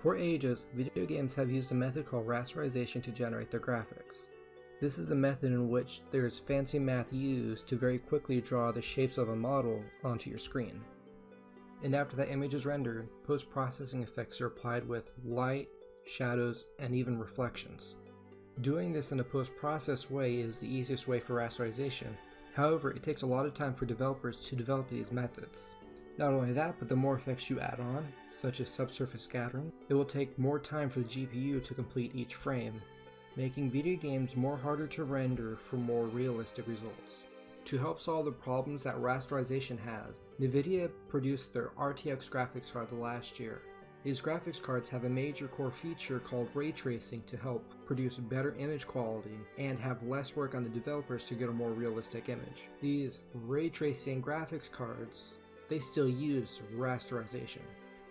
For ages, video games have used a method called rasterization to generate their graphics. This is a method in which there is fancy math used to very quickly draw the shapes of a model onto your screen. And after that image is rendered, post-processing effects are applied with light, shadows, and even reflections. Doing this in a post-process way is the easiest way for rasterization. However, it takes a lot of time for developers to develop these methods. Not only that, but the more effects you add on, such as subsurface scattering, it will take more time for the GPU to complete each frame, making video games more harder to render for more realistic results. To help solve the problems that rasterization has, NVIDIA produced their RTX graphics card last year. These graphics cards have a major core feature called ray tracing to help produce better image quality and have less work on the developers to get a more realistic image. These ray tracing graphics cards, they still use rasterization.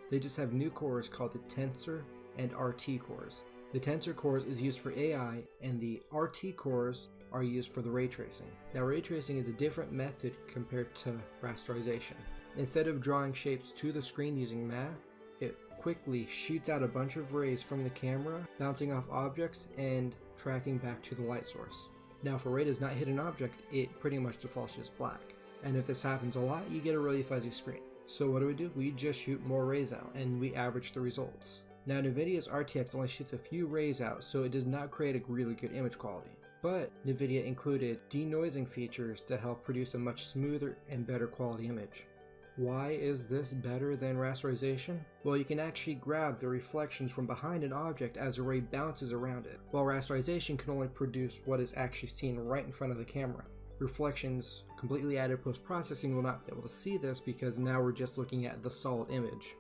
They just have new cores called the Tensor and RT cores. The Tensor cores is used for AI and the RT cores are used for the ray tracing. Now ray tracing is a different method compared to rasterization. Instead of drawing shapes to the screen using math, it quickly shoots out a bunch of rays from the camera, bouncing off objects and tracking back to the light source. Now if a ray does not hit an object, it pretty much defaults just black. And if this happens a lot, you get a really fuzzy screen. So what do? We just shoot more rays out and we average the results. Now NVIDIA's RTX only shoots a few rays out, so it does not create a really good image quality. But NVIDIA included denoising features to help produce a much smoother and better quality image. Why is this better than rasterization? Well, you can actually grab the reflections from behind an object as a ray bounces around it, while rasterization can only produce what is actually seen right in front of the camera. Reflections completely added post-processing will not be able to see this because now we're just looking at the solid image.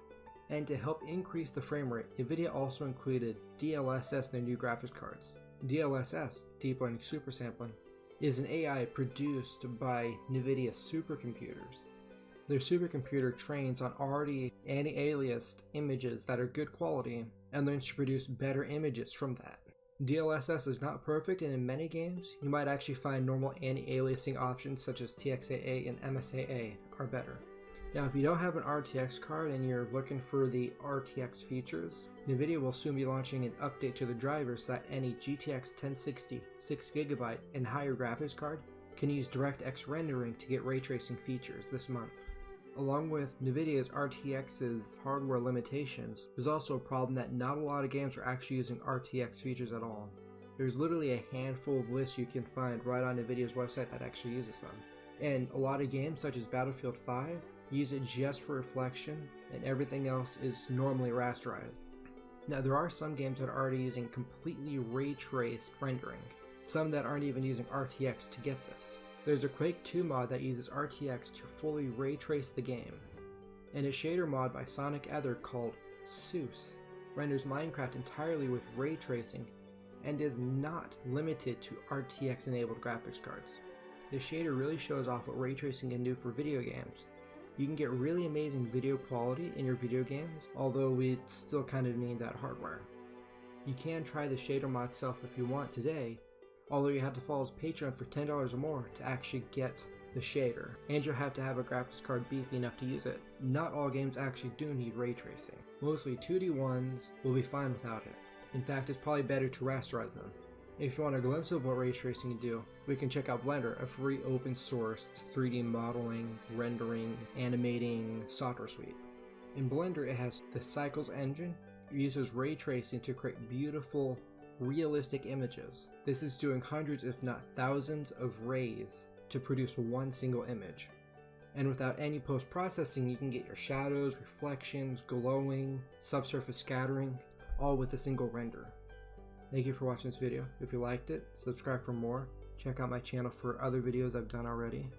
And to help increase the frame rate, NVIDIA also included DLSS in their new graphics cards. DLSS, Deep Learning Supersampling, is an AI produced by NVIDIA supercomputers. Their supercomputer trains on already anti-aliased images that are good quality and learns to produce better images from that. DLSS is not perfect, and in many games, you might actually find normal anti-aliasing options such as TXAA and MSAA are better. Now if you don't have an RTX card and you're looking for the RTX features, NVIDIA will soon be launching an update to the driver so that any GTX 1060 6GB and higher graphics card can use DirectX rendering to get ray tracing features this month. Along with NVIDIA's RTX's hardware limitations, there's also a problem that not a lot of games are actually using RTX features at all. There's literally a handful of lists you can find right on NVIDIA's website that actually uses them. And a lot of games such as Battlefield 5 use it just for reflection, and everything else is normally rasterized. Now there are some games that are already using completely ray traced rendering, some that aren't even using RTX to get this. There's a Quake 2 mod that uses RTX to fully ray trace the game, and a shader mod by Sonic Ether called Soos renders Minecraft entirely with ray tracing and is not limited to RTX enabled graphics cards. The shader really shows off what ray tracing can do for video games. You can get really amazing video quality in your video games, although we still kind of need that hardware. You can try the shader mod itself if you want today, although you have to follow his Patreon for $10 or more to actually get the shader, and you'll have to have a graphics card beefy enough to use it. Not all games actually do need ray tracing. Mostly 2D ones will be fine without it. In fact, it's probably better to rasterize them. If you want a glimpse of what ray tracing can do, we can check out Blender, a free open source 3D modeling, rendering, animating software suite. In Blender, it has the Cycles engine. It uses ray tracing to create beautiful, realistic images. This is doing hundreds if not thousands of rays to produce one single image. And without any post-processing, you can get your shadows, reflections, glowing, subsurface scattering, all with a single render. Thank you for watching this video. If you liked it, subscribe for more. Check out my channel for other videos I've done already.